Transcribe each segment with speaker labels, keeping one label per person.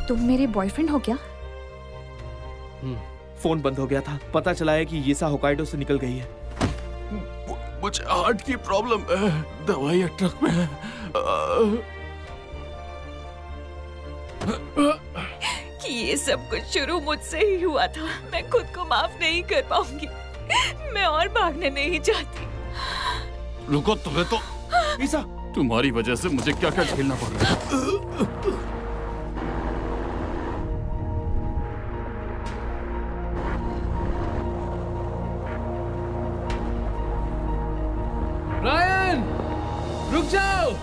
Speaker 1: तुम मेरे बॉयफ्रेंड हो क्या?
Speaker 2: फोन बंद हो गया था, पता चला है कि यीसा होकाइडो से निकल गई है।
Speaker 3: मुझे हार्ट की प्रॉब्लम है, दवाइयाँ ट्रक में है।
Speaker 4: कि ये सब कुछ शुरू मुझसे ही हुआ था। मैं खुद को माफ नहीं कर पाऊंगी। मैं और भागने नहीं चाहती।
Speaker 3: रुको, तुम्हें तो
Speaker 2: ईसा,
Speaker 3: तुम्हारी वजह से मुझे क्या क्या झेलना पड़ रहा है।
Speaker 5: रायन, रुक जाओ।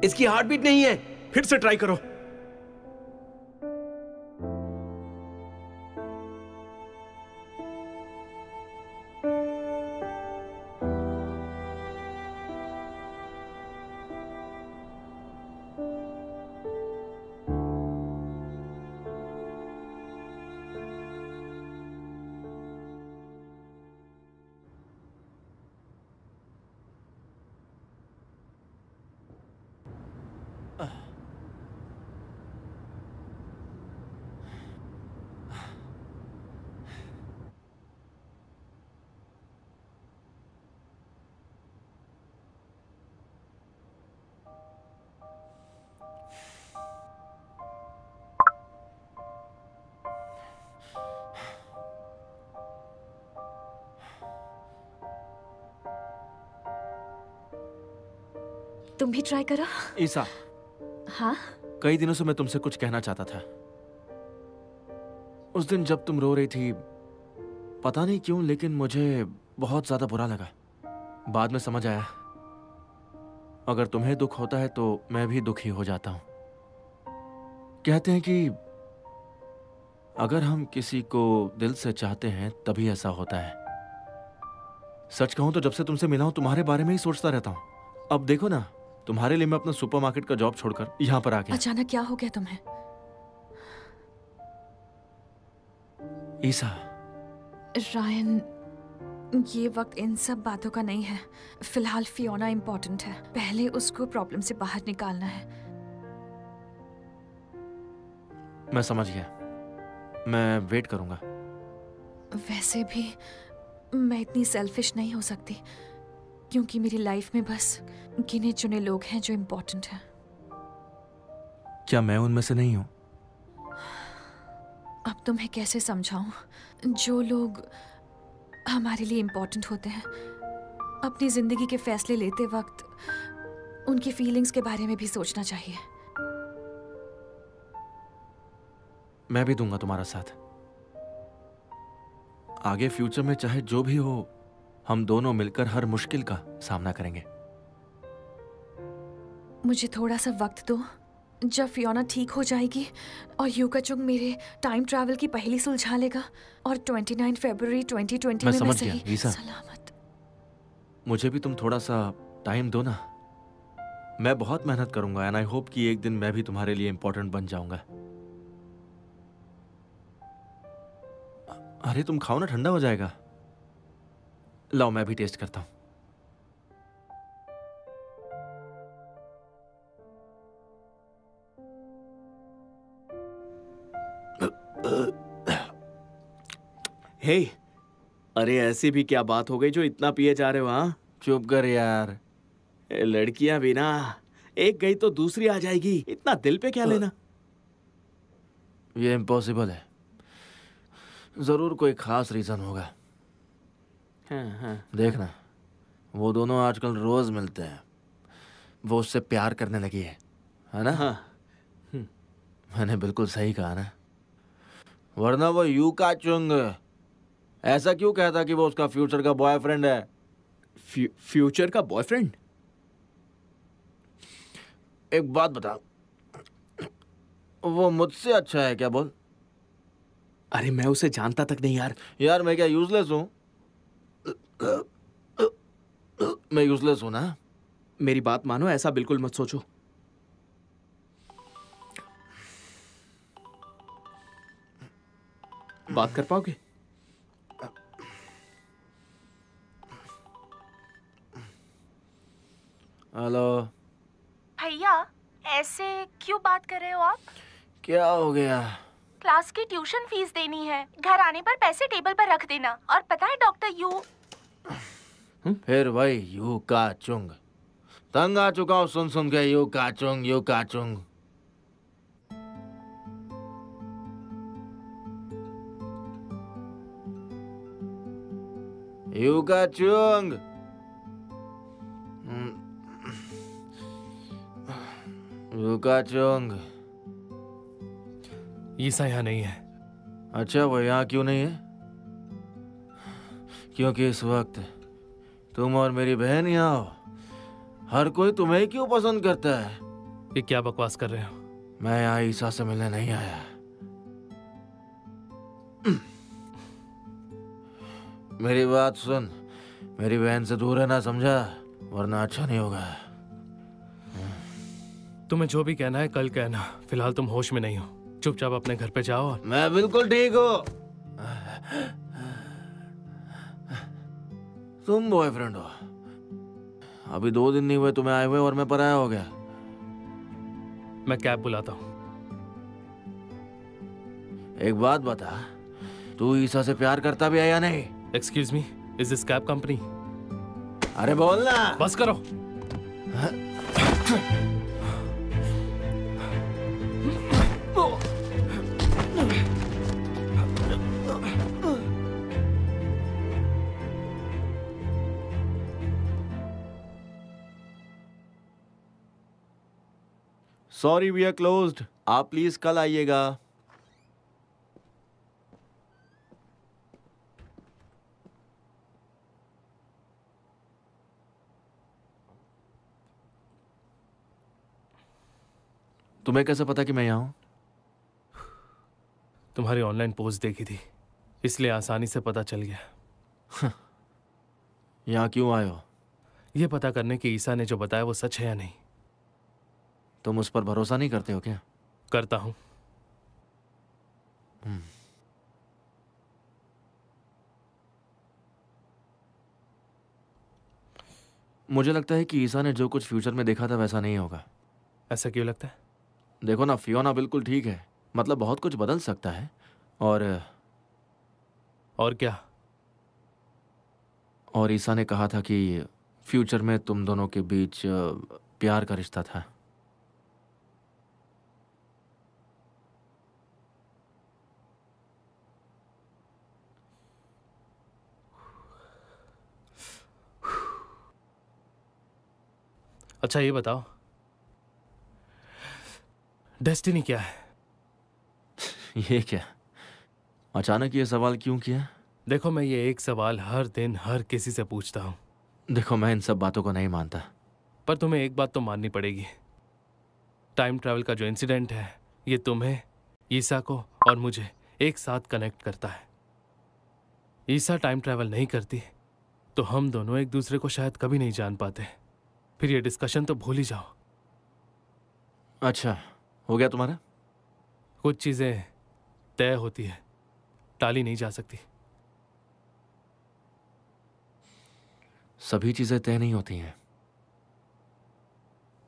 Speaker 2: इसकी हार्ट बीट नहीं है, फिर से ट्राई करो।
Speaker 1: तुम भी ट्राई करो।
Speaker 2: ईसा,
Speaker 1: हाँ?
Speaker 2: कई दिनों से मैं तुमसे कुछ कहना चाहता था। उस दिन जब तुम रो रही थी, पता नहीं क्यों, लेकिन मुझे बहुत ज्यादा बुरा लगा। बाद में समझ आया, अगर तुम्हें दुख होता है तो मैं भी दुखी हो जाता हूं। कहते हैं कि अगर हम किसी को दिल से चाहते हैं तभी ऐसा होता है। सच कहूं तो जब से तुमसे मिला हूं तुम्हारे बारे में ही सोचता रहता हूं। अब देखो ना, तुम्हारे लिए मैं अपना सुपरमार्केट का जॉब छोड़कर यहाँ पर आ गया।
Speaker 1: अचानक क्या हो गया तुम्हें?
Speaker 2: ईसा,
Speaker 1: रायन, ये वक्त इन सब बातों का नहीं है। फिलहाल फियोना इम्पोर्टेंट है। पहले उसको प्रॉब्लम से बाहर निकालना है।
Speaker 2: मैं समझ गया, मैं वेट करूंगा।
Speaker 1: वैसे भी मैं इतनी सेल्फिश नहीं हो सकती, क्योंकि मेरी लाइफ में बस गिने चुने लोग हैं जो इम्पोर्टेंट हैं।
Speaker 2: क्या मैं उनमें से नहीं हूं?
Speaker 1: अब तुम्हें कैसे समझाऊं? जो लोग हमारे लिए इम्पोर्टेंट होते हैं, अपनी जिंदगी के फैसले लेते वक्त उनकी फीलिंग्स के बारे में भी सोचना चाहिए।
Speaker 2: मैं भी दूंगा तुम्हारा साथ। आगे फ्यूचर में चाहे जो भी हो, हम दोनों मिलकर हर मुश्किल का सामना करेंगे।
Speaker 1: मुझे थोड़ा सा वक्त दो, जब फियोना ठीक हो जाएगी और यूका चुंग मेरे टाइम ट्रैवल की पहेली सुलझा लेगा और 29 फरवरी 2020
Speaker 2: मैं
Speaker 1: में
Speaker 2: समझ
Speaker 1: सही
Speaker 2: गया, ईसा।
Speaker 1: सलामत।
Speaker 2: मुझे भी तुम थोड़ा सा टाइम दो ना। मैं बहुत मेहनत करूंगा एंड आई होप कि एक दिन मैं भी तुम्हारे लिए इंपॉर्टेंट बन जाऊंगा। अरे तुम खाओ ना, ठंडा हो जाएगा। लाओ मैं भी टेस्ट करता हूं।
Speaker 6: हे, अरे ऐसी भी क्या बात हो गई जो इतना पिए जा रहे हो? हाँ,
Speaker 2: चुप कर यार।
Speaker 6: लड़कियां भी ना, एक गई तो दूसरी आ जाएगी, इतना दिल पे क्या लेना।
Speaker 2: ये इम्पॉसिबल है। जरूर कोई खास रीजन होगा।
Speaker 6: हाँ हाँ।
Speaker 2: देखना, वो दोनों आजकल रोज मिलते हैं। वो उससे प्यार करने लगी है ना?
Speaker 6: हाँ।
Speaker 2: मैंने बिल्कुल सही कहा ना? वरना वो यूका चुंग ऐसा क्यों कहता कि वो उसका फ्यूचर का बॉयफ्रेंड है?
Speaker 6: फ्यूचर का बॉयफ्रेंड?
Speaker 2: एक बात बता, वो मुझसे अच्छा है क्या? बोल।
Speaker 6: अरे मैं उसे जानता तक नहीं यार।
Speaker 2: यार मैं क्या यूजलेस हूं? मैं यूजलेस हूं ना?
Speaker 6: मेरी बात मानो, ऐसा बिल्कुल मत सोचो। बात कर पाओगे?
Speaker 2: हेलो
Speaker 7: भैया, ऐसे क्यों बात कर रहे हो आप?
Speaker 2: क्या हो गया?
Speaker 7: क्लास की ट्यूशन फीस देनी है। घर आने पर पैसे टेबल पर रख देना। और पता है डॉक्टर यू।
Speaker 2: फिर वही यू का चुंग। तंग आ चुका हूं सुन सुन के यू का चुंग, यू का चुंग। यू का चुंग। यू का चुंग।
Speaker 5: ईसा यहाँ नहीं है।
Speaker 2: अच्छा, वो यहाँ क्यों नहीं है? क्योंकि इस वक्त तुम और मेरी बहन यहाँ हो। हर कोई तुम्हें क्यों पसंद करता है?
Speaker 5: ये क्या बकवास कर रहे हो?
Speaker 2: मैं यहाँ ईसा से मिलने नहीं आया। मेरी बात सुन, मेरी बहन से दूर रहना, समझा? वरना अच्छा नहीं होगा।
Speaker 5: तुम्हें जो भी कहना है कल कहना। फिलहाल तुम होश में नहीं हो। चुपचाप अपने घर पे जाओ। और
Speaker 2: मैं बिल्कुल ठीक हूँ। तुम बॉयफ्रेंड हो। अभी 2 दिन नहीं हुए तुम्हें आए हुए और मैं पराया हो गया।
Speaker 5: मैं कैब बुलाता हूँ।
Speaker 2: एक बात बता, तू ईसा से प्यार करता भी है या नहीं?
Speaker 5: Excuse me, is this cab company?
Speaker 2: अरे बोलना।
Speaker 5: बस करो।
Speaker 2: Sorry we are closed. आप प्लीज कल आइएगा। तुम्हें कैसे पता कि मैं यहाँ हूं?
Speaker 5: तुम्हारी ऑनलाइन पोस्ट देखी थी, इसलिए आसानी से पता चल गया।
Speaker 2: यहाँ क्यों आए हो?
Speaker 5: यह पता करने कि ईसा ने जो बताया वो सच है या नहीं।
Speaker 2: तुम उस पर भरोसा नहीं करते हो क्या?
Speaker 5: करता हूं।
Speaker 2: मुझे लगता है कि ईसा ने जो कुछ फ्यूचर में देखा था वैसा नहीं होगा।
Speaker 5: ऐसा क्यों लगता है?
Speaker 2: देखो ना, फियोना बिल्कुल ठीक है। मतलब बहुत कुछ बदल सकता है। और
Speaker 5: क्या?
Speaker 2: और ईसा ने कहा था कि फ्यूचर में तुम दोनों के बीच प्यार का रिश्ता था।
Speaker 5: अच्छा ये बताओ, डेस्टिनी क्या है?
Speaker 2: ये क्या? अचानक ये सवाल क्यों किया?
Speaker 5: देखो, मैं ये एक सवाल हर दिन हर किसी से पूछता हूं।
Speaker 2: देखो, मैं इन सब बातों को नहीं मानता।
Speaker 5: पर तुम्हें एक बात तो माननी पड़ेगी। टाइम ट्रैवल का जो इंसिडेंट है ये तुम्हें, ईसा को और मुझे एक साथ कनेक्ट करता है। ईसा टाइम ट्रैवल नहीं करती तो हम दोनों एक दूसरे को शायद कभी नहीं जान पाते। फिर ये डिस्कशन तो भूल ही जाओ।
Speaker 2: अच्छा, हो गया तुम्हारा?
Speaker 5: कुछ चीजें तय होती है, टाली नहीं जा सकती।
Speaker 2: सभी चीजें तय नहीं होती हैं।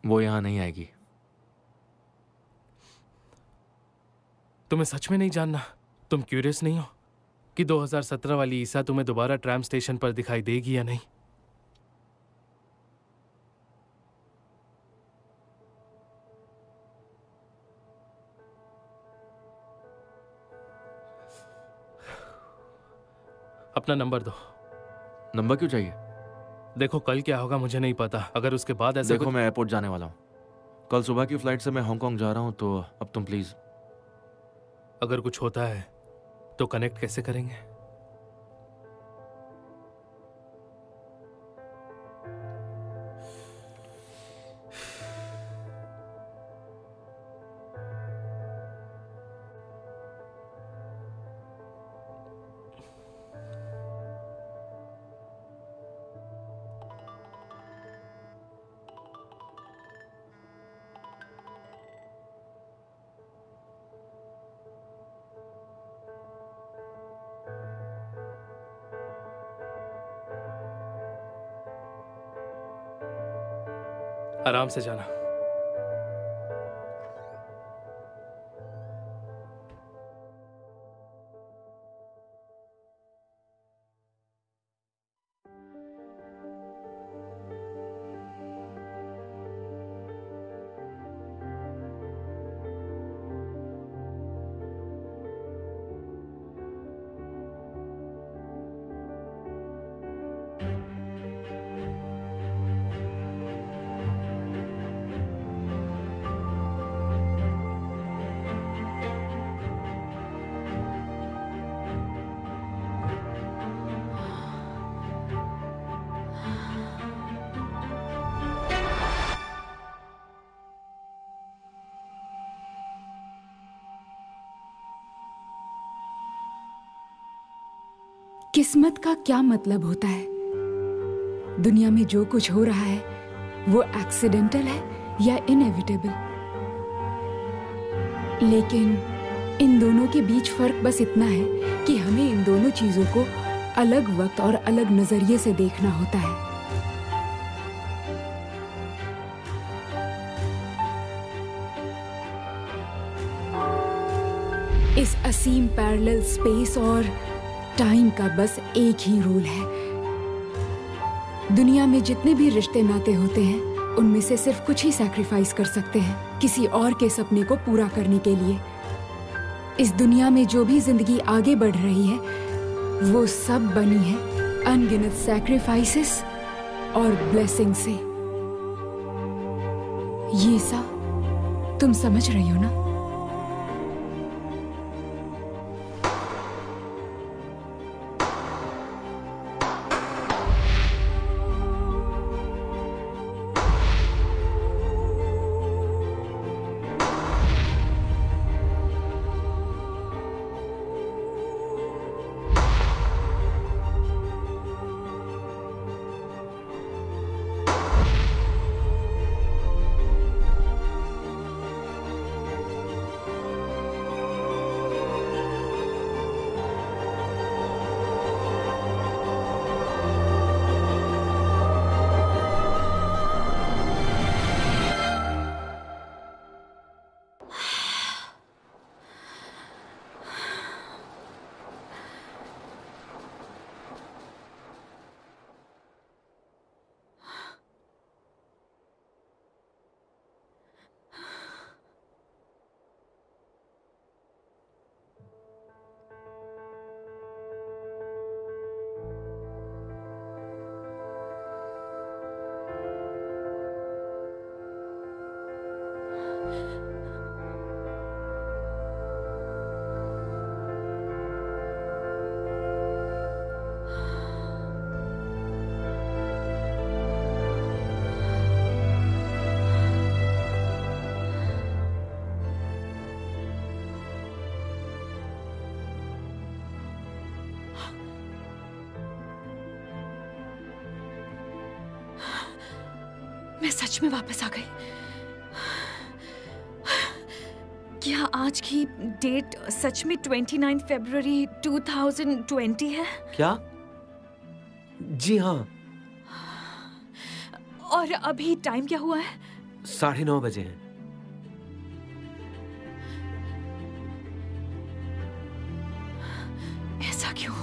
Speaker 2: वो यहां नहीं आएगी।
Speaker 5: तुम्हें सच में नहीं जानना? तुम क्यूरियस नहीं हो कि 2017 वाली ईसा तुम्हें दोबारा ट्रैम स्टेशन पर दिखाई देगी या नहीं? अपना नंबर दो।
Speaker 2: नंबर क्यों चाहिए?
Speaker 5: देखो कल क्या होगा मुझे नहीं पता। अगर उसके बाद ऐसे
Speaker 2: देखो, मैं एयरपोर्ट जाने वाला हूँ। कल सुबह की फ्लाइट से मैं हांगकांग जा रहा हूँ, तो अब तुम प्लीज।
Speaker 5: अगर कुछ होता है तो कनेक्ट कैसे करेंगे? आराम से जाना।
Speaker 8: किस्मत का क्या मतलब होता है? दुनिया में जो कुछ हो रहा है वो एक्सीडेंटल है या इनएविटेबल? लेकिन इन दोनों के बीच फर्क बस इतना है कि हमें इन दोनों चीजों को अलग वक्त और अलग नजरिए से देखना होता है। इस असीम पैरेलल स्पेस और टाइम का बस एक ही रूल है। दुनिया में जितने भी रिश्ते नाते होते हैं उनमें से सिर्फ कुछ ही सैक्रिफाइस कर सकते हैं किसी और के सपने को पूरा करने के लिए। इस दुनिया में जो भी जिंदगी आगे बढ़ रही है वो सब बनी है अनगिनत सैक्रिफाइसेस और ब्लेसिंग से। ये सा तुम समझ रही हो ना?
Speaker 1: मैं सच में वापस आ गई। क्या आज की डेट सच में 29 फरवरी 2020 है?
Speaker 9: क्या? जी हाँ।
Speaker 1: और अभी टाइम क्या हुआ है?
Speaker 9: 9:30 बजे हैं।
Speaker 1: ऐसा क्यों?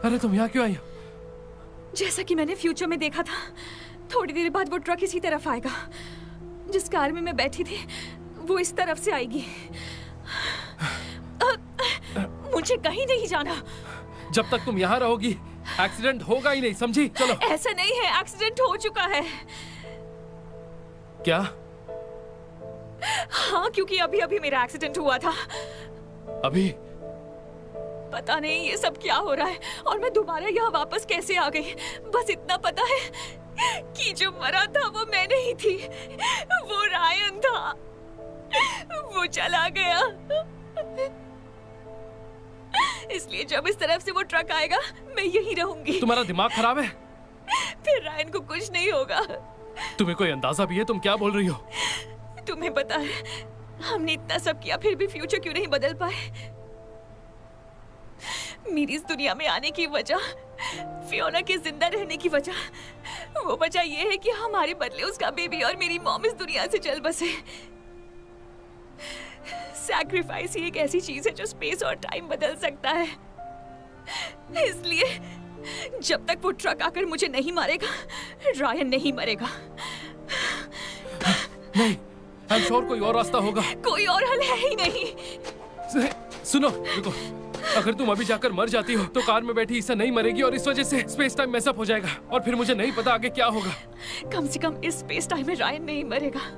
Speaker 5: अरे तुम यहाँ क्यों आई हो?
Speaker 1: जैसा कि मैंने फ्यूचर में देखा था, थोड़ी देर बाद वो ट्रक इसी तरफ आएगा। जिस कार में मैं बैठी थी वो इस तरफ से आएगी। मुझे कहीं नहीं जाना।
Speaker 5: जब तक तुम यहाँ रहोगी एक्सीडेंट होगा ही नहीं, समझी? चलो।
Speaker 1: ऐसा नहीं है, एक्सीडेंट हो चुका है।
Speaker 5: क्या?
Speaker 1: हाँ, क्योंकि अभी अभी मेरा एक्सीडेंट हुआ था।
Speaker 5: अभी?
Speaker 1: पता नहीं ये सब क्या हो रहा है और मैं दोबारा यहाँ वापस कैसे आ गई। बस इतना पता है कि जो मरा था वो मैं नहीं थी, वो रायन था। वो चला गया। इसलिए जब इस तरफ से वो ट्रक आएगा मैं यही रहूंगी।
Speaker 5: तुम्हारा दिमाग खराब है?
Speaker 1: फिर रायन को कुछ नहीं होगा।
Speaker 5: तुम्हें कोई अंदाजा भी है तुम क्या बोल रही हो?
Speaker 1: तुम्हें पता है हमने इतना सब किया फिर भी फ्यूचर क्यों नहीं बदल पाए? मेरी इस दुनिया में आने की वजह, फियोना के जिंदा रहने की वजह, वो वजह ये है कि हमारे बदले उसका बेबी और मेरी मॉम इस दुनिया से चल बसे। सैक्रिफाइस ही एक ऐसी चीज है जो स्पेस और टाइम बदल सकता है। इसलिए जब तक वो ट्रक आकर मुझे नहीं मारेगा, रायन नहीं मरेगा।
Speaker 5: नहीं, आई एम श्योर कोई और रास्ता होगा।
Speaker 1: कोई और हल है ही नहीं।
Speaker 5: सुनो, रुको। अगर तुम अभी जाकर मर जाती हो तो कार में बैठी ईसा नहीं मरेगी और इस वजह से स्पेस टाइम मैसअप हो जाएगा और फिर मुझे नहीं पता आगे क्या होगा।
Speaker 1: कम से कम इस स्पेस टाइम में रायन नहीं मरेगा।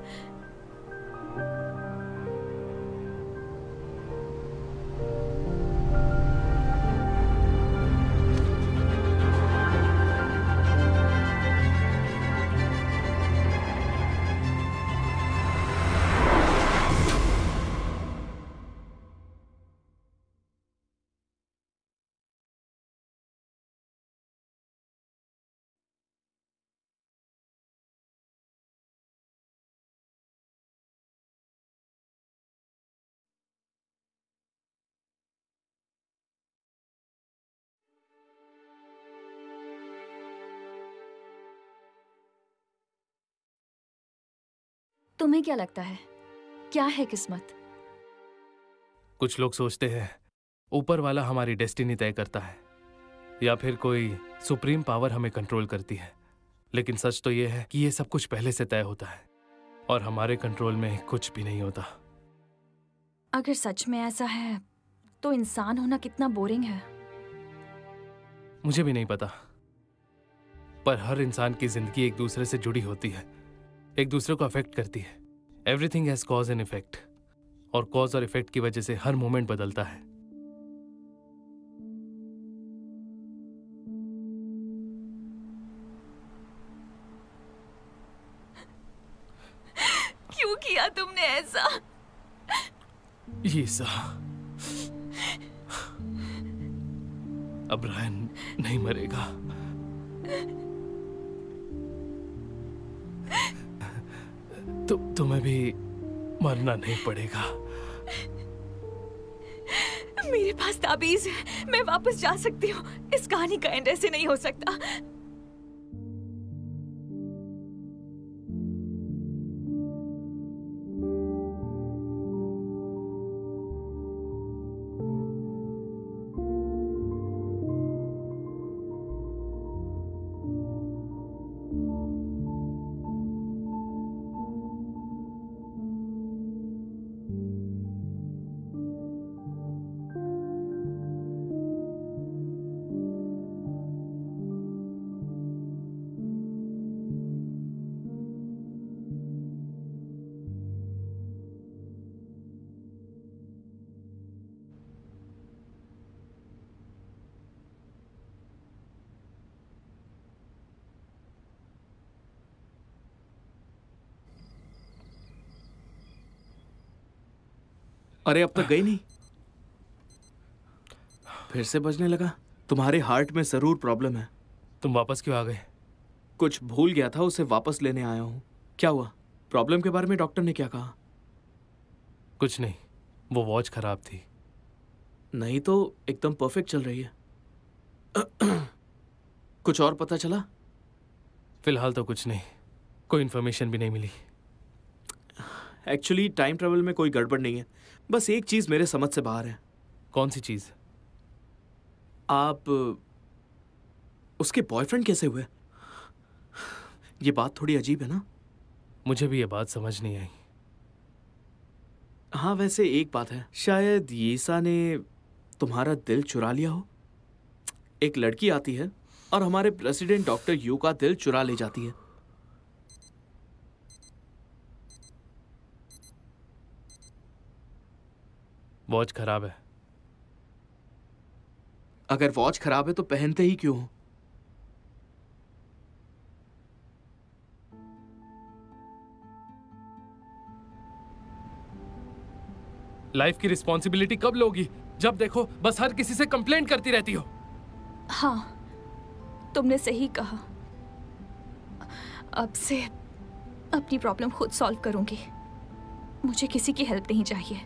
Speaker 1: तुम्हें क्या लगता है क्या है किस्मत?
Speaker 5: कुछ लोग सोचते हैं ऊपर वाला हमारी डेस्टिनी तय करता है या फिर कोई सुप्रीम पावर हमें कंट्रोल करती है, लेकिन सच तो ये है कि ये सब कुछ पहले से तय होता है और हमारे कंट्रोल में कुछ भी नहीं होता।
Speaker 1: अगर सच में ऐसा है तो इंसान होना कितना बोरिंग है।
Speaker 5: मुझे भी नहीं पता, पर हर इंसान की जिंदगी एक दूसरे से जुड़ी होती है, एक दूसरे को अफेक्ट करती है। Everything has cause and effect और कॉज और इफेक्ट की वजह से हर मोमेंट बदलता है।
Speaker 1: क्यों किया तुमने ऐसा?
Speaker 5: ईसा, अब रायन नहीं मरेगा। तुम्हें भी मरना नहीं पड़ेगा।
Speaker 1: मेरे पास ताबीज है, मैं वापस जा सकती हूँ। इस कहानी का एंड ऐसे नहीं हो सकता।
Speaker 6: अरे अब तक गई नहीं? फिर से बजने लगा। तुम्हारे हार्ट में जरूर प्रॉब्लम है।
Speaker 5: तुम वापस क्यों आ गए?
Speaker 6: कुछ भूल गया था, उसे वापस लेने आया हूँ। क्या हुआ? प्रॉब्लम के बारे में डॉक्टर ने क्या कहा?
Speaker 5: कुछ नहीं, वो वॉच खराब थी।
Speaker 6: नहीं तो एकदम परफेक्ट चल रही है। कुछ और पता चला?
Speaker 5: फिलहाल तो कुछ नहीं, कोई इन्फॉर्मेशन भी नहीं मिली।
Speaker 6: एक्चुअली टाइम ट्रेवल में कोई गड़बड़ नहीं है, बस एक चीज मेरे समझ से बाहर है।
Speaker 5: कौन सी चीज?
Speaker 6: आप उसके बॉयफ्रेंड कैसे हुए? ये बात थोड़ी अजीब है ना?
Speaker 5: मुझे भी ये बात समझ नहीं आई।
Speaker 6: हाँ, वैसे एक बात है, शायद यीसा ने तुम्हारा दिल चुरा लिया हो। एक लड़की आती है और हमारे प्रेसिडेंट डॉक्टर यू का दिल चुरा ले जाती है।
Speaker 5: वॉच खराब है।
Speaker 6: अगर वॉच खराब है तो पहनते ही क्यों हो?
Speaker 5: लाइफ की रिस्पॉन्सिबिलिटी कब लोगी? जब देखो बस हर किसी से कंप्लेंट करती रहती हो।
Speaker 1: हाँ, तुमने सही कहा। अब से अपनी प्रॉब्लम खुद सॉल्व करूंगी। मुझे किसी की हेल्प नहीं चाहिए।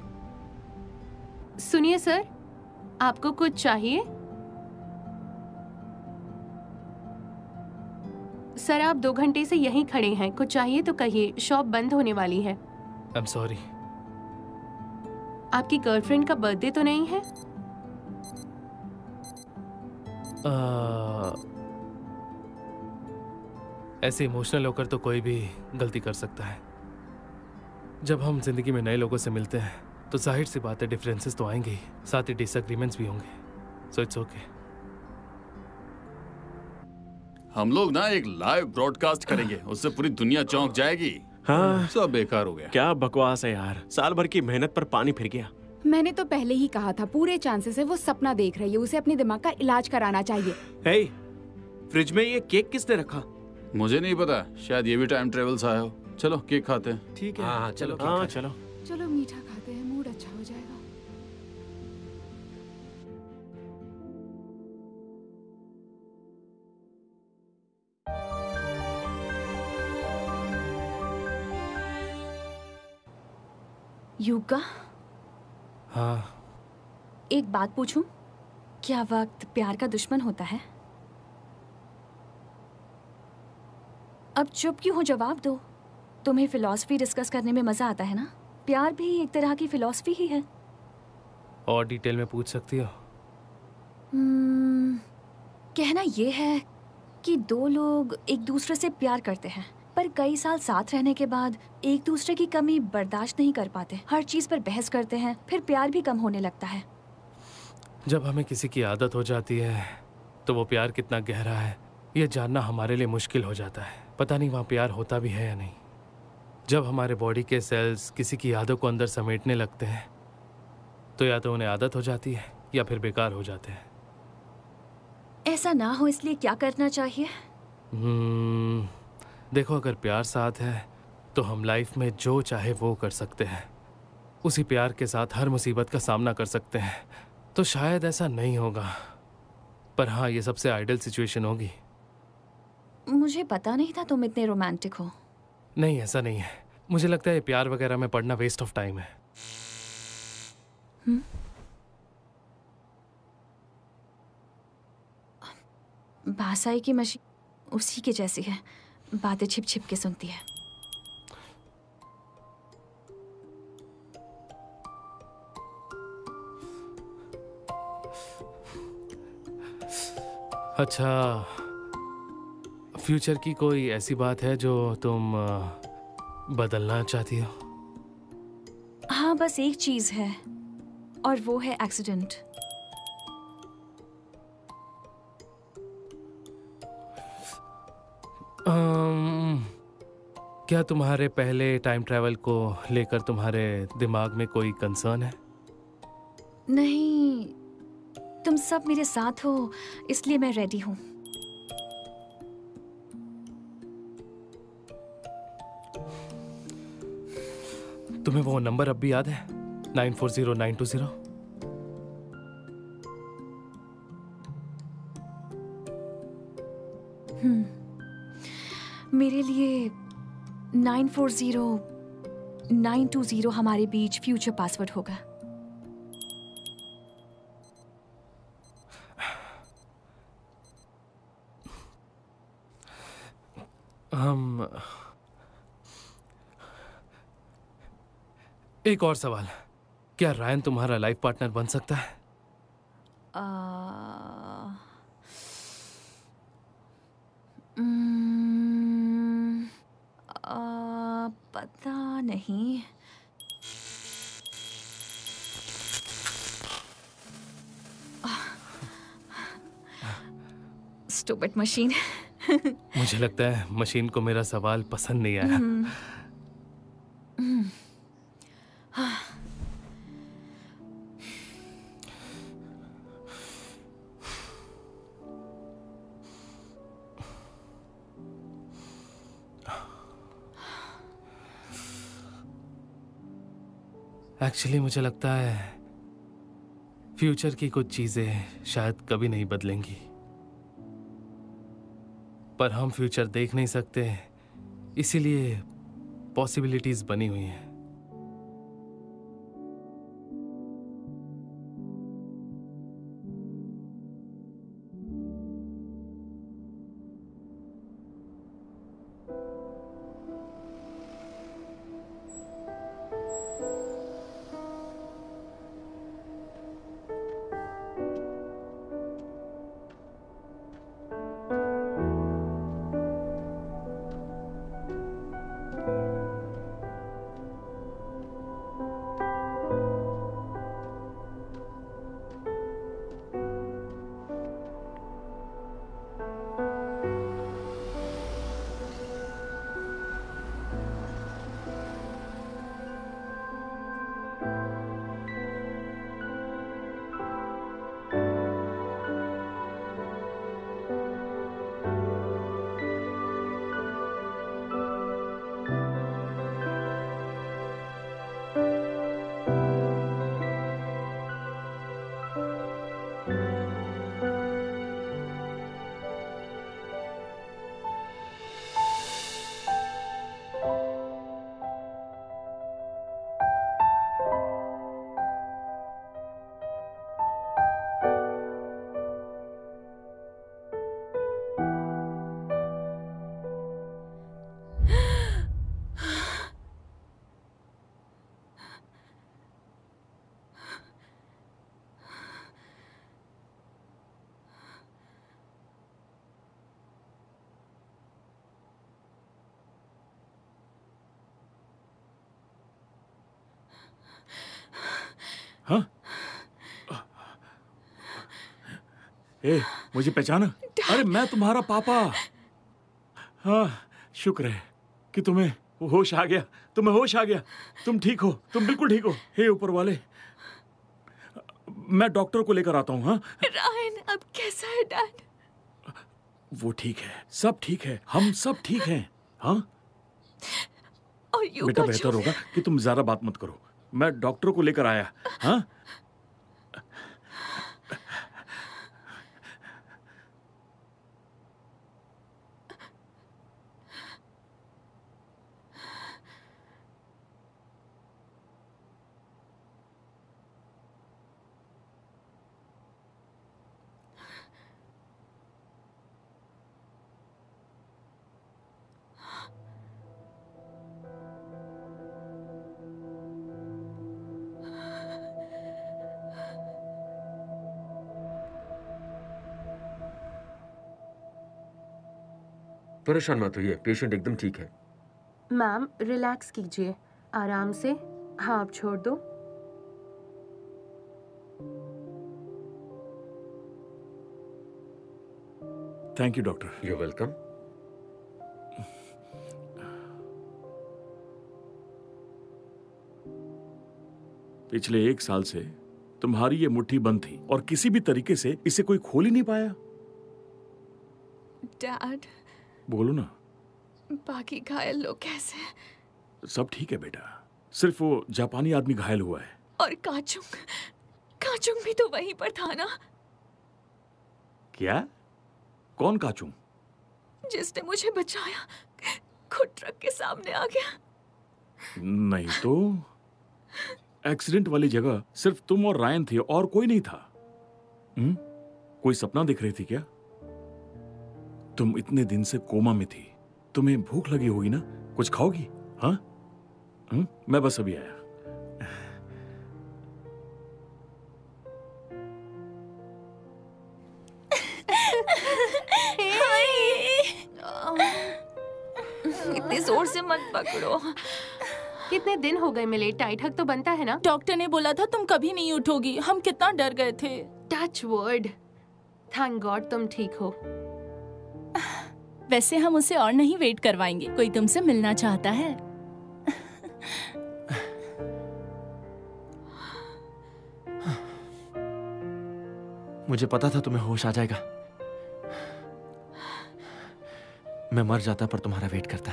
Speaker 10: सुनिए सर, आपको कुछ चाहिए? सर आप 2 घंटे से यहीं खड़े हैं, कुछ चाहिए तो कहिए, शॉप बंद होने वाली है।
Speaker 5: आई एम सॉरी।
Speaker 10: आपकी गर्लफ्रेंड का बर्थडे तो नहीं है?
Speaker 5: ऐसे इमोशनल होकर तो कोई भी गलती कर सकता है। जब हम जिंदगी में नए लोगों से मिलते हैं तो जाहिर सी बात है डिफरेंसेस तो आएंगे ही, साथ ही डिसएग्रीमेंट्स भी होंगे। So it's okay.
Speaker 3: हम लोग ना एक लाइव ब्रॉडकास्ट करेंगे, उससे पूरी दुनिया चौंक जाएगी।
Speaker 9: हाँ,
Speaker 3: सब बेकार हो गया।
Speaker 9: क्या बकवास है यार, साल भर की मेहनत पर पानी फिर गया।
Speaker 8: मैंने तो पहले ही कहा था, पूरे चांसेस है वो सपना देख रही है, उसे अपने दिमाग का इलाज कराना चाहिए।
Speaker 6: हे, फ्रिज में ये केक किसने रखा?
Speaker 3: मुझे नहीं पता, शायद ये भी टाइम ट्रेवल से आया हो। चलो केक खाते हैं।
Speaker 6: ठीक है।
Speaker 9: हाँ चलो।
Speaker 6: हाँ
Speaker 9: चलो।
Speaker 8: चलो मीठा खाते हैं, मूड अच्छा हो जाएगा।
Speaker 1: युगा,
Speaker 5: हाँ,
Speaker 1: एक बात पूछूं? क्या वक्त प्यार का दुश्मन होता है? अब चुप क्यों हो, जवाब दो। तुम्हें फिलॉसफी डिस्कस करने में मजा आता है ना? प्यार भी एक तरह की फिलॉसफी ही है।
Speaker 5: और डिटेल में पूछ सकती हो?
Speaker 1: कहना ये है कि 2 लोग एक दूसरे से प्यार करते हैं, पर कई साल साथ रहने के बाद एक दूसरे की कमी बर्दाश्त नहीं कर पाते, हर चीज पर बहस करते हैं, फिर प्यार भी कम होने लगता है।
Speaker 5: जब हमें किसी की आदत हो जाती है तो वो प्यार कितना गहरा है ये जानना हमारे लिए मुश्किल हो जाता है। पता नहीं वहाँ प्यार होता भी है या नहीं। जब हमारे बॉडी के सेल्स किसी की यादों को अंदर समेटने लगते हैं तो या तो उन्हें आदत हो जाती है या फिर बेकार हो जाते हैं।
Speaker 1: ऐसा ना हो इसलिए क्या करना चाहिए?
Speaker 5: देखो, अगर प्यार साथ है तो हम लाइफ में जो चाहे वो कर सकते हैं, उसी प्यार के साथ हर मुसीबत का सामना कर सकते हैं। तो शायद ऐसा नहीं होगा, पर हाँ ये सबसे आइडियल सिचुएशन होगी।
Speaker 1: मुझे पता नहीं था तुम इतने रोमांटिक हो।
Speaker 5: नहीं, ऐसा नहीं है। मुझे लगता है ये प्यार वगैरह में पढ़ना वेस्ट ऑफ टाइम है।
Speaker 1: बासाई की मशीन उसी के जैसी है, बातें छिप छिप के सुनती है।
Speaker 5: अच्छा, फ्यूचर की कोई ऐसी बात है जो तुम बदलना चाहती हो?
Speaker 1: हाँ, बस एक चीज है और वो है एक्सीडेंट।
Speaker 5: क्या तुम्हारे पहले टाइम ट्रैवल को लेकर तुम्हारे दिमाग में कोई कंसर्न है?
Speaker 1: नहीं, तुम सब मेरे साथ हो इसलिए मैं रेडी हूँ।
Speaker 5: तुम्हें वो नंबर अब भी याद है? 940920।
Speaker 1: मेरे लिए 940920 हमारे बीच फ्यूचर पासवर्ड होगा।
Speaker 5: हम एक और सवाल, क्या रायन तुम्हारा लाइफ पार्टनर बन सकता है?
Speaker 1: पता नहीं। Stupid machine.
Speaker 5: मुझे लगता है मशीन को मेरा सवाल पसंद नहीं आया। एक्चुअली मुझे लगता है फ्यूचर की कुछ चीजें शायद कभी नहीं बदलेंगी, पर हम फ्यूचर देख नहीं सकते, इसीलिए पॉसिबिलिटीज बनी हुई हैं।
Speaker 3: हाँ? मुझे पहचाना? अरे मैं तुम्हारा पापा। हाँ, शुक्र है कि तुम्हें होश आ गया। तुम्हें होश आ गया। तुम ठीक हो, तुम बिल्कुल ठीक हो। हे ऊपर वाले, मैं डॉक्टर को लेकर आता हूँ। हाँ,
Speaker 1: रायन अब कैसा है डैड?
Speaker 3: वो ठीक है, सब ठीक है, हम सब ठीक हैं। हाँ
Speaker 1: और
Speaker 3: बेटा, बेहतर होगा कि तुम ज्यादा बात मत करो। मैं डॉक्टर को लेकर आया। हाँ,
Speaker 11: परेशान मत होइए, पेशेंट एकदम ठीक है।
Speaker 10: मैम रिलैक्स कीजिए, आराम से। हाँ, आप छोड़ दो।
Speaker 3: Thank you doctor.
Speaker 11: You welcome.
Speaker 3: पिछले 1 साल से तुम्हारी ये मुट्ठी बंद थी और किसी भी तरीके से इसे कोई खोल ही नहीं पाया।
Speaker 1: डैड,
Speaker 3: बोलो ना।
Speaker 1: बाकी घायल लोग कैसे?
Speaker 3: सब ठीक है बेटा, सिर्फ वो जापानी आदमी घायल हुआ है।
Speaker 1: और काचुंग, काचुंग भी तो वहीं पर था ना,
Speaker 3: क्या? कौन काचू?
Speaker 1: जिसने मुझे बचाया, खुद ट्रक के सामने आ गया।
Speaker 3: नहीं तो एक्सीडेंट वाली जगह सिर्फ तुम और रायन थे और कोई नहीं था। कोई सपना देख रही थी क्या? तुम इतने दिन से कोमा में थी, तुम्हें भूख लगी होगी ना, कुछ खाओगी? हाँ? मैं बस अभी आया।
Speaker 1: इतने जोर से मत पकड़ो।
Speaker 10: कितने दिन हो गए मिले, टाइट हक तो बनता है ना।
Speaker 4: डॉक्टर ने बोला था तुम कभी नहीं उठोगी, हम कितना डर गए थे।
Speaker 10: टच वर्ड, थैंक गॉड तुम ठीक हो।
Speaker 4: वैसे हम उसे और नहीं वेट करवाएंगे, कोई तुमसे मिलना चाहता है।
Speaker 2: मुझे पता था तुम्हें होश आ जाएगा। मैं मर जाता पर तुम्हारा वेट करता।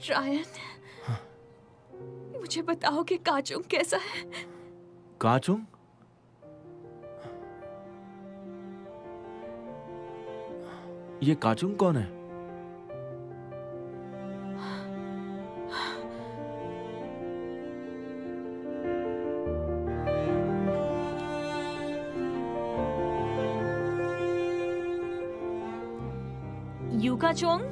Speaker 1: रायन, मुझे बताओ कि काचुंग कैसा है?
Speaker 2: काचुंग? ये काचुंग कौन है?
Speaker 1: यूकाचोंग?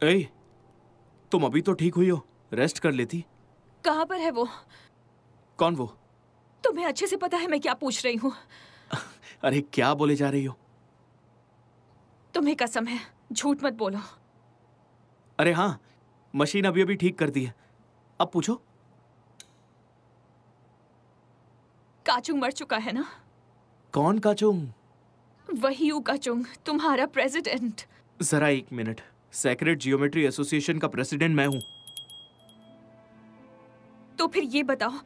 Speaker 6: ए, तुम अभी तो ठीक हुई हो, रेस्ट कर लेती।
Speaker 1: कहाँ पर है वो?
Speaker 6: कौन वो?
Speaker 1: तुम्हें अच्छे से पता है मैं क्या पूछ रही हूँ।
Speaker 6: अरे क्या बोले जा रही हो?
Speaker 1: तुम्हें कसम है, झूठ मत बोलो।
Speaker 6: अरे हाँ, मशीन अभी अभी ठीक कर दी है। अब पूछो।
Speaker 1: काचुंग मर चुका है ना?
Speaker 6: कौन काचुंग?
Speaker 1: वही यूकाचुंग, तुम्हारा प्रेसिडेंट।
Speaker 6: जरा एक मिनट, सेक्रेट जियोमेट्री एसोसिएशन का प्रेसिडेंट मैं हूं।
Speaker 1: तो फिर ये बताओ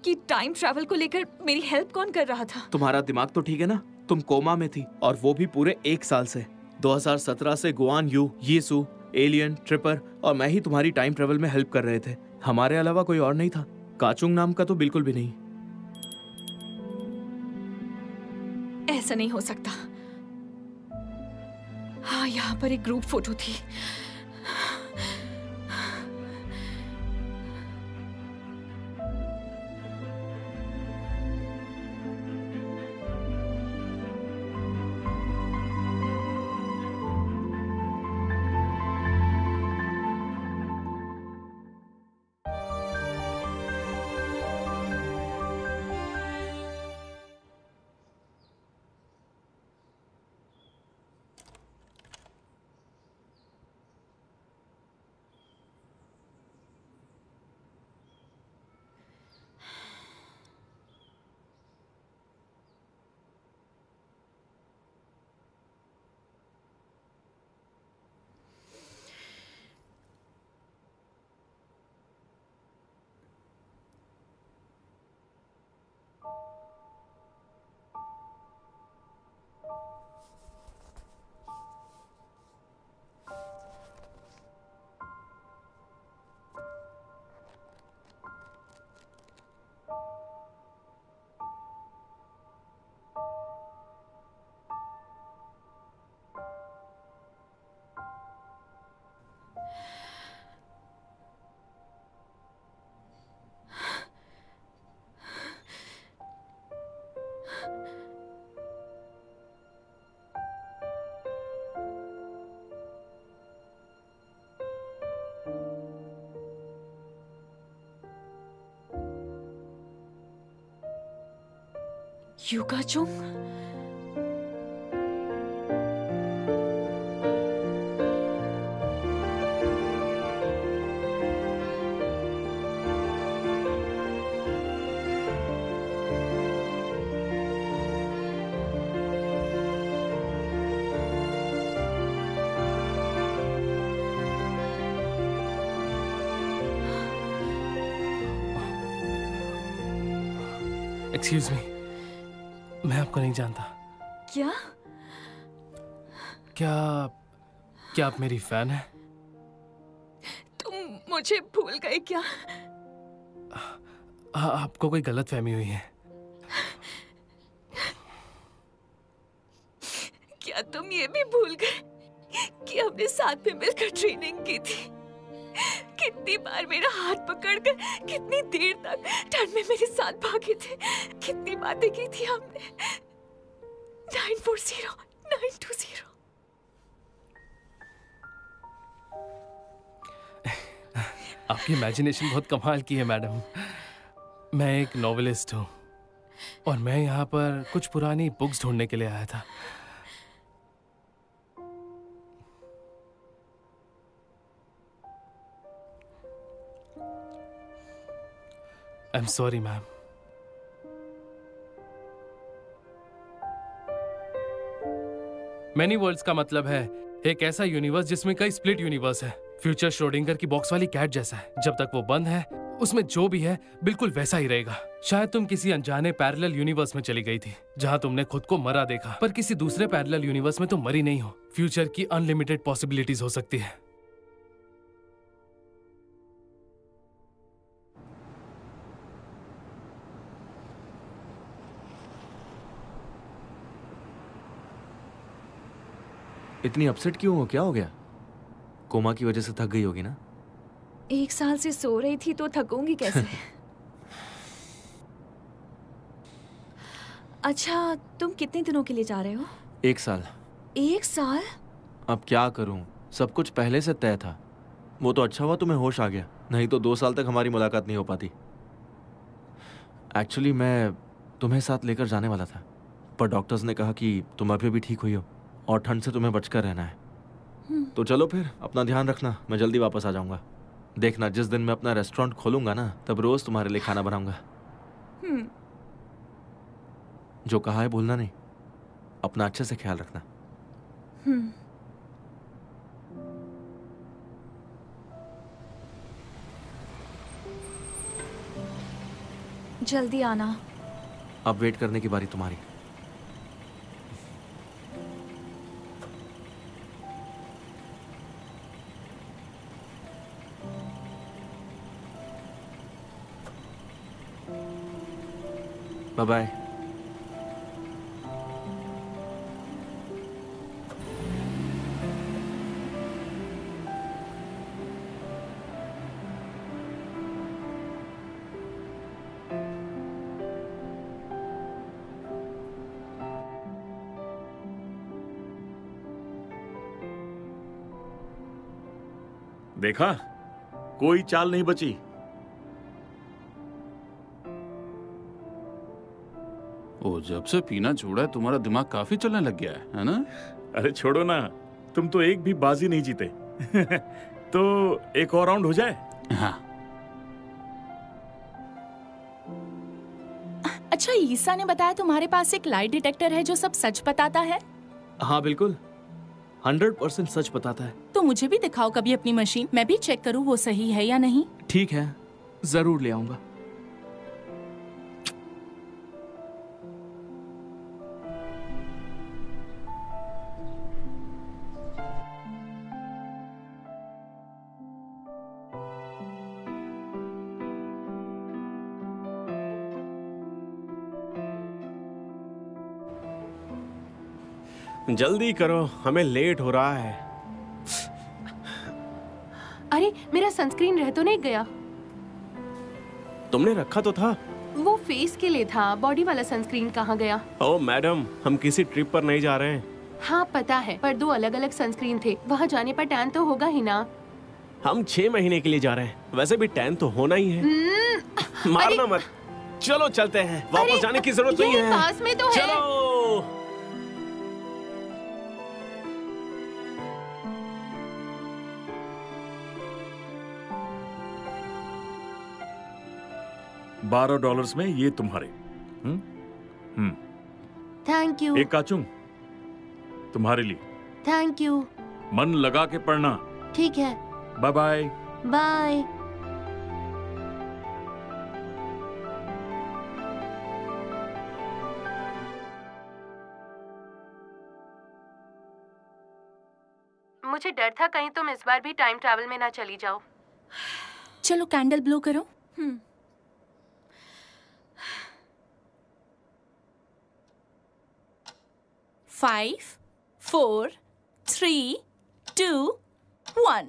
Speaker 1: कि टाइम ट्रैवल को लेकर मेरी हेल्प कौन कर रहा था?
Speaker 6: तुम्हारा दिमाग तो ठीक है ना? तुम कोमा में थी और वो भी पूरे 1 साल से। 2017 से गुआन यू, यीसु, एलियन, ट्रिपर और मैं ही तुम्हारी टाइम ट्रैवल में हेल्प कर रहे थे। हमारे अलावा कोई और नहीं था। काचुंग नाम का तो बिल्कुल भी नहीं।
Speaker 1: ऐसा नहीं हो सकता। हाँ, यहाँ पर एक ग्रुप फोटो थी। यूकाचुंग?
Speaker 5: एक्सक्यूज मी, मैं आपको नहीं जानता।
Speaker 1: क्या?
Speaker 5: क्या आप मेरी फैन हैं?
Speaker 1: तुम मुझे भूल गए क्या?
Speaker 5: आपको कोई गलतफहमी हुई है।
Speaker 1: क्या तुम ये भी भूल गए कि हमने साथ में मिलकर ट्रेनिंग की थी? कितनी बार मेरा हाथ पकड़कर कितनी देर तक ठंड में मेरे साथ भागे थे, कितनी बातें की थी हमने। 940 920।
Speaker 5: आपकी इमेजिनेशन बहुत कमाल की है मैडम। मैं एक नॉवेलिस्ट हूँ और मैं यहाँ पर कुछ पुरानी बुक्स ढूंढने के लिए आया था। I am sorry ma'am. Many worlds का मतलब है एक ऐसा यूनिवर्स जिसमें कई स्प्लिट यूनिवर्स है। फ्यूचर श्रोडिंगर की बॉक्स वाली कैट जैसा है। जब तक वो बंद है उसमें जो भी है बिल्कुल वैसा ही रहेगा। शायद तुम किसी अनजाने पैरेलल यूनिवर्स में चली गई थी जहां तुमने खुद को मरा देखा, पर किसी दूसरे पैरेलल यूनिवर्स में तुम मरी नहीं हो। फ्यूचर की अनलिमिटेड पॉसिबिलिटीज हो सकती है।
Speaker 2: इतनी अपसेट क्यों हो? क्या हो गया? कोमा की वजह से थक गई होगी ना?
Speaker 1: 1 साल से सो रही थी तो थकूंगी कैसे? अच्छा, तुम कितने दिनों के लिए जा रहे हो?
Speaker 2: 1 साल।
Speaker 1: 1 साल?
Speaker 2: अब क्या करूं? सब कुछ पहले से तय था। वो तो अच्छा हुआ तुम्हें होश आ गया, नहीं तो 2 साल तक हमारी मुलाकात नहीं हो पाती। एक्चुअली मैं तुम्हें साथ लेकर जाने वाला था, पर डॉक्टर्स ने कहा कि तुम अभी भी ठीक हुई हो और ठंड से तुम्हें बचकर रहना है। तो चलो फिर, अपना ध्यान रखना। मैं जल्दी वापस आ जाऊंगा। देखना, जिस दिन मैं अपना रेस्टोरेंट खोलूंगा ना, तब रोज तुम्हारे लिए खाना बनाऊंगा। जो कहा है भूलना नहीं। अपना अच्छे से ख्याल रखना।
Speaker 1: जल्दी आना।
Speaker 2: अब वेट करने की बारी तुम्हारी। Bye bye.
Speaker 3: देखा, कोई चाल नहीं बची।
Speaker 12: ओ, जब से पीना छोड़ा है तुम्हारा दिमाग काफी चलने लग गया है ना?
Speaker 3: अरे छोड़ो ना, तुम तो एक भी बाजी नहीं जीते। तो एक और राउंड हो जाए?
Speaker 12: हाँ।
Speaker 13: अच्छा, ईसा ने बताया तुम्हारे पास एक लाई डिटेक्टर है जो सब सच बताता है?
Speaker 6: हाँ बिल्कुल, 100% सच बताता है।
Speaker 13: तो मुझे भी दिखाओ कभी अपनी मशीन, मैं भी चेक करूँ वो सही है या नहीं।
Speaker 6: ठीक है, जरूर ले आऊंगा।
Speaker 9: जल्दी करो, हमें लेट हो रहा है।
Speaker 10: अरे, मेरा सनस्क्रीन रह तो नहीं गया?
Speaker 9: तुमने रखा तो था।
Speaker 10: वो फेस के लिए था, बॉडी वाला सनस्क्रीन कहाँ गया?
Speaker 9: ओ मैडम, हम किसी ट्रिप पर नहीं जा रहे हैं।
Speaker 10: हाँ पता है, पर 2 अलग-अलग सनस्क्रीन थे। वहाँ जाने पर टैन तो होगा ही ना।
Speaker 9: हम 6 महीने के लिए जा रहे हैं, वैसे भी टैन तो होना ही है। मारना मत। चलो चलते हैं, वापस जाने की जरूरत नहीं है।
Speaker 10: पास में तो है।
Speaker 9: चलो।
Speaker 3: $12 में ये तुम्हारे।
Speaker 10: Thank you.
Speaker 3: एक काचुंग तुम्हारे लिए।
Speaker 10: Thank you.
Speaker 3: मन लगा के पढ़ना।
Speaker 10: ठीक है।
Speaker 3: Bye bye.
Speaker 10: बाय। मुझे डर था कहीं तुम इस बार भी टाइम ट्रैवल में ना चली जाओ।
Speaker 13: चलो कैंडल ब्लो करो। 5, 4, 3, 2, 1